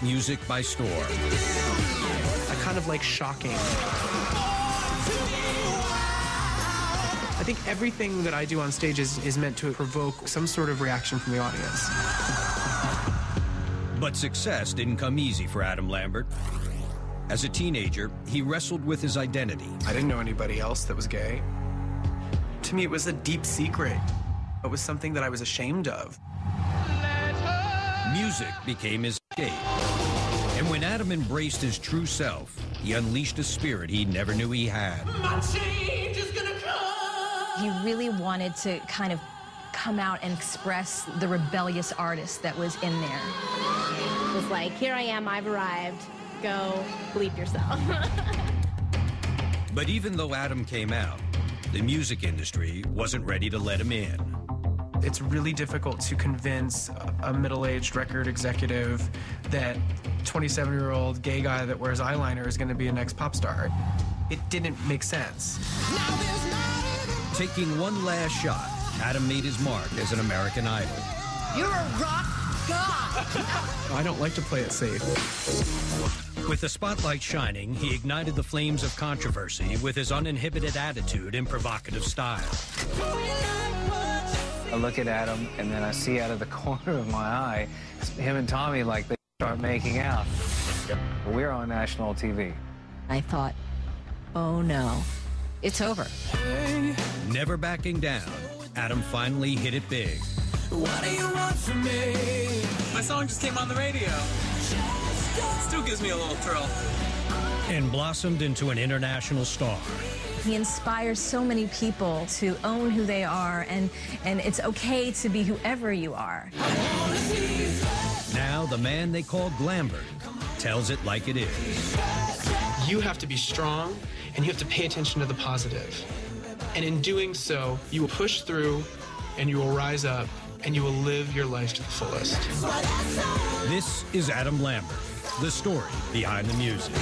music by storm. I kind of like shocking. I think everything that I do on stage is meant to provoke some sort of reaction from the audience. But success didn't come easy for Adam Lambert. As a teenager, he wrestled with his identity. I didn't know anybody else that was gay. To me, it was a deep secret. It was something that I was ashamed of. Music became his escape. And when Adam embraced his true self, he unleashed a spirit he never knew he had. My change is gonna come. He really wanted to kind of come out and express the rebellious artist that was in there. It was like, here I am, I've arrived. Go bleep yourself. But even though Adam came out, the music industry wasn't ready to let him in. It's really difficult to convince a middle-aged record executive that 27-year-old gay guy that wears eyeliner is going to be a next pop star. It didn't make sense. Taking one last shot, Adam made his mark as an American Idol. You're a rock god. I don't like to play it safe. With the spotlight shining, he ignited the flames of controversy with his uninhibited attitude and provocative style. I look at Adam, and then I see out of the corner of my eye, him and Tommy, like, they start making out. We're on national TV. I thought, oh no, it's over. Never backing down, Adam finally hit it big. What do you want from me? My song just came on the radio. Still gives me a little thrill. And blossomed into an international star. He inspires so many people to own who they are, and it's okay to be whoever you are. Now the man they call Lambert tells it like it is. You have to be strong, and you have to pay attention to the positive. And in doing so, you will push through, and you will rise up, and you will live your life to the fullest. This is Adam Lambert, the story behind the music.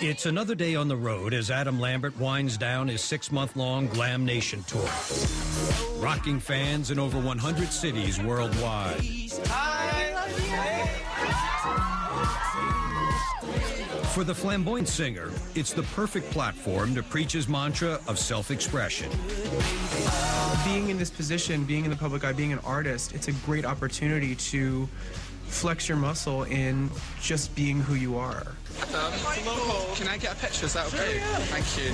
It's another day on the road as Adam Lambert winds down his 6-month-long Glam Nation tour, rocking fans in over 100 cities worldwide. For the flamboyant singer, it's the perfect platform to preach his mantra of self-expression. Being in this position, being in the public eye, being an artist, it's a great opportunity to flex your muscle in just being who you are. Can I get a picture? Is that okay? Sure, yeah. Thank you.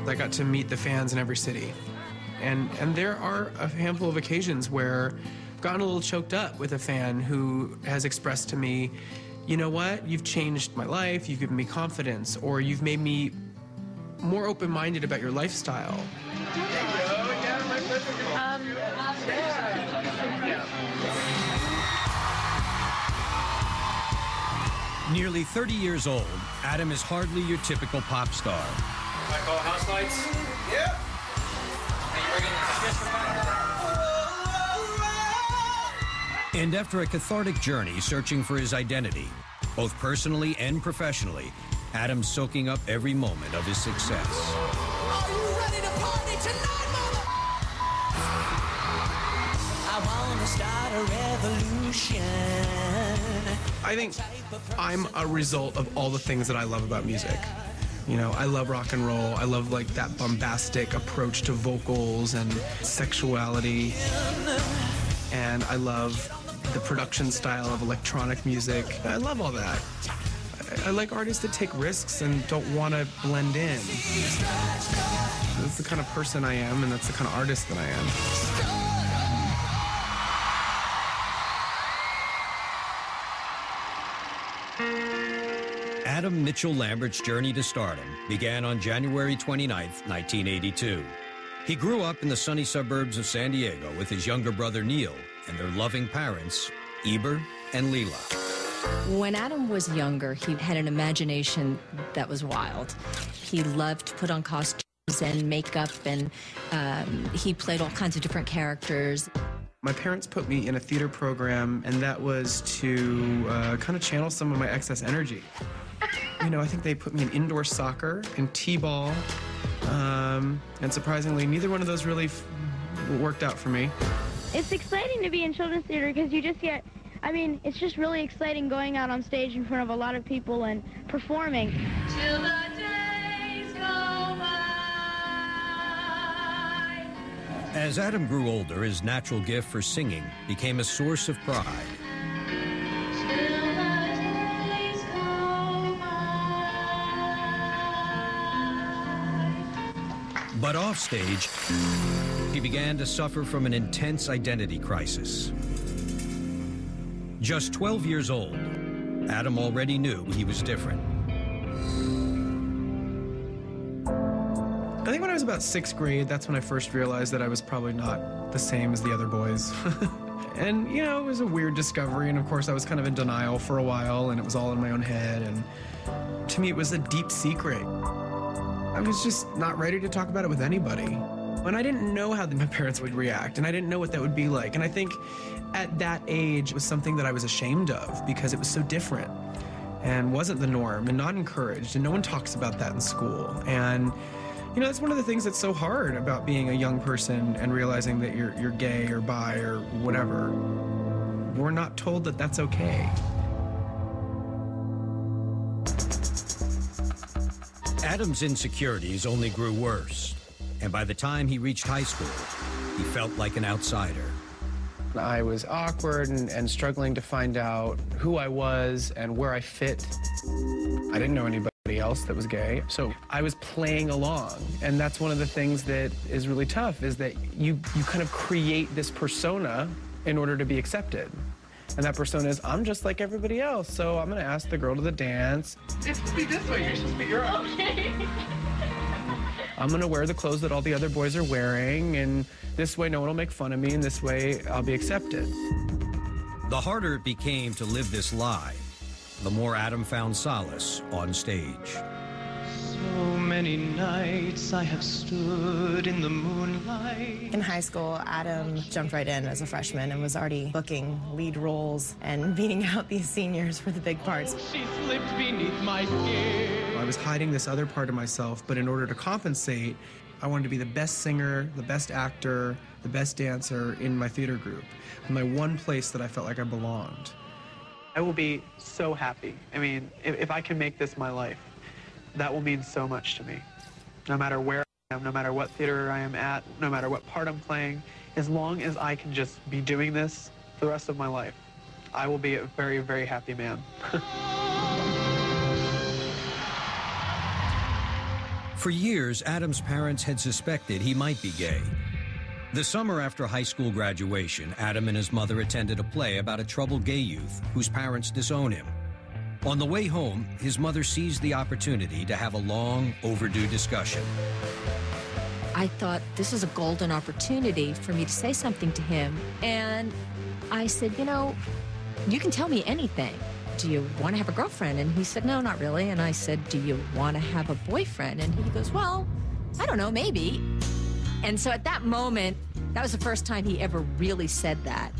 I got to meet the fans in every city. And there are a handful of occasions where I've gotten a little choked up with a fan who has expressed to me, you know what, you've changed my life, you've given me confidence, or you've made me more open-minded about your lifestyle. Nearly 30 years old, Adam is hardly your typical pop star. I call house lights? Yeah. And after a cathartic journey searching for his identity, both personally and professionally, Adam's soaking up every moment of his success. Are you ready to party tonight, mama? I wanna start a revolution. I think I'm a result of all the things that I love about music. You know, I love rock and roll. I love like that bombastic approach to vocals and sexuality. And I love the production style of electronic music. I love all that. I like artists that take risks and don't want to blend in. That's the kind of person I am, and that's the kind of artist that I am. Adam Mitchell Lambert's journey to stardom began on January 29th, 1982. He grew up in the sunny suburbs of San Diego with his younger brother Neil and their loving parents, Eber and Leela. When Adam was younger, he had an imagination that was wild. He loved to put on costumes costumes and makeup, and he played all kinds of different characters. My parents put me in a theater program, and that was to kind of channel some of my excess energy. You know, I think they put me in indoor soccer and t-ball, and surprisingly, neither one of those really worked out for me. It's exciting to be in children's theater because you just get, I mean, it's just really exciting going out on stage in front of a lot of people and performing. Till the days go by. As Adam grew older, his natural gift for singing became a source of pride. Till the days go by. But offstage, he began to suffer from an intense identity crisis. Just 12 years old, Adam already knew he was different. I think when I was about 6th grade, that's when I first realized that I was probably not the same as the other boys. And, you know, it was a weird discovery, and of course I was kind of in denial for a while, and it was all in my own head, and to me it was a deep secret. I was just not ready to talk about it with anybody. And I didn't know how my parents would react, and I didn't know what that would be like. And I think at that age, it was something that I was ashamed of because it was so different and wasn't the norm and not encouraged, and no one talks about that in school. And, you know, that's one of the things that's so hard about being a young person and realizing that you're gay or bi or whatever. We're not told that that's okay. Adam's insecurities only grew worse, and by the time he reached high school, he felt like an outsider. I was awkward and struggling to find out who I was and where I fit. I didn't know anybody else that was gay, so I was playing along. And that's one of the things that is really tough, is that you kind of create this persona in order to be accepted. And that persona is, I'm just like everybody else, so I'm gonna ask the girl to the dance. It's supposed to be this way, you're supposed to be your own. Okay. I'm gonna wear the clothes that all the other boys are wearing, and this way no one will make fun of me, and this way I'll be accepted. The harder it became to live this lie, the more Adam found solace on stage. So many nights I have stood in the moonlight. In high school, Adam jumped right in as a freshman and was already booking lead roles and beating out these seniors for the big parts. She slipped beneath my skin. I was hiding this other part of myself, but in order to compensate, I wanted to be the best singer, the best actor, the best dancer in my theater group, my one place that I felt like I belonged. I will be so happy. I mean, if I can make this my life, that will mean so much to me. No matter where I am, no matter what theater I am at, no matter what part I'm playing, as long as I can just be doing this for the rest of my life, I will be a very, very happy man. For years, Adam's parents had suspected he might be gay. The summer after high school graduation, Adam and his mother attended a play about a troubled gay youth whose parents disown him. On the way home, his mother seized the opportunity to have a long, overdue discussion. I thought this is a golden opportunity for me to say something to him. And I said, you know, you can tell me anything. Do you want to have a girlfriend? And he said, no, not really. And I said, do you want to have a boyfriend? And he goes, well, I don't know, maybe. And so at that moment, that was the first time he ever really said that.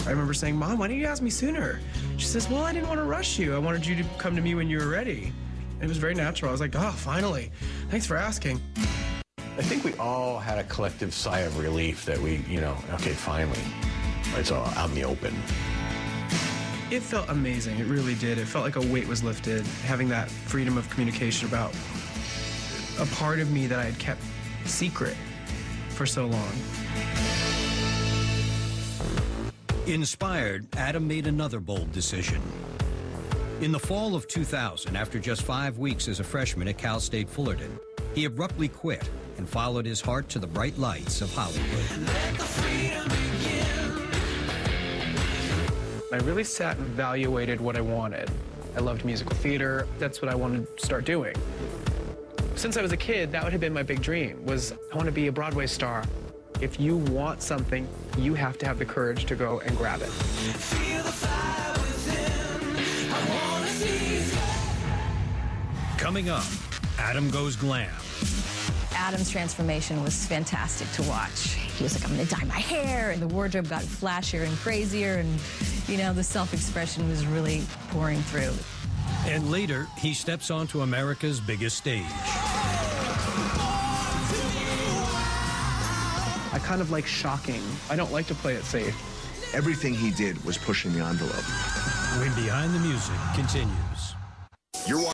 I remember saying, Mom, why didn't you ask me sooner? She says, well, I didn't want to rush you. I wanted you to come to me when you were ready. And it was very natural. I was like, oh, finally. Thanks for asking. I think we all had a collective sigh of relief that we, you know, okay, finally. It's all out in the open. It felt amazing. It really did. It felt like a weight was lifted, having that freedom of communication about a part of me that I had kept secret for so long. Inspired, Adam made another bold decision. In the fall of 2000, after just 5 weeks as a freshman at Cal State Fullerton, he abruptly quit and followed his heart to the bright lights of Hollywood. Let the freedom begin. I really sat and evaluated what I wanted. I loved musical theater. That's what I wanted to start doing. Since I was a kid, that would have been my big dream, was I want to be a Broadway star. If you want something, you have to have the courage to go and grab it. Feel the fire within. I wanna see. Coming up, Adam goes glam. Adam's transformation was fantastic to watch. He was like, I'm going to dye my hair, and the wardrobe got flashier and crazier, and, you know, the self-expression was really pouring through. And later, he steps onto America's biggest stage. I kind of like shocking. I don't like to play it safe. Everything he did was pushing the envelope. When Behind the Music continues. You're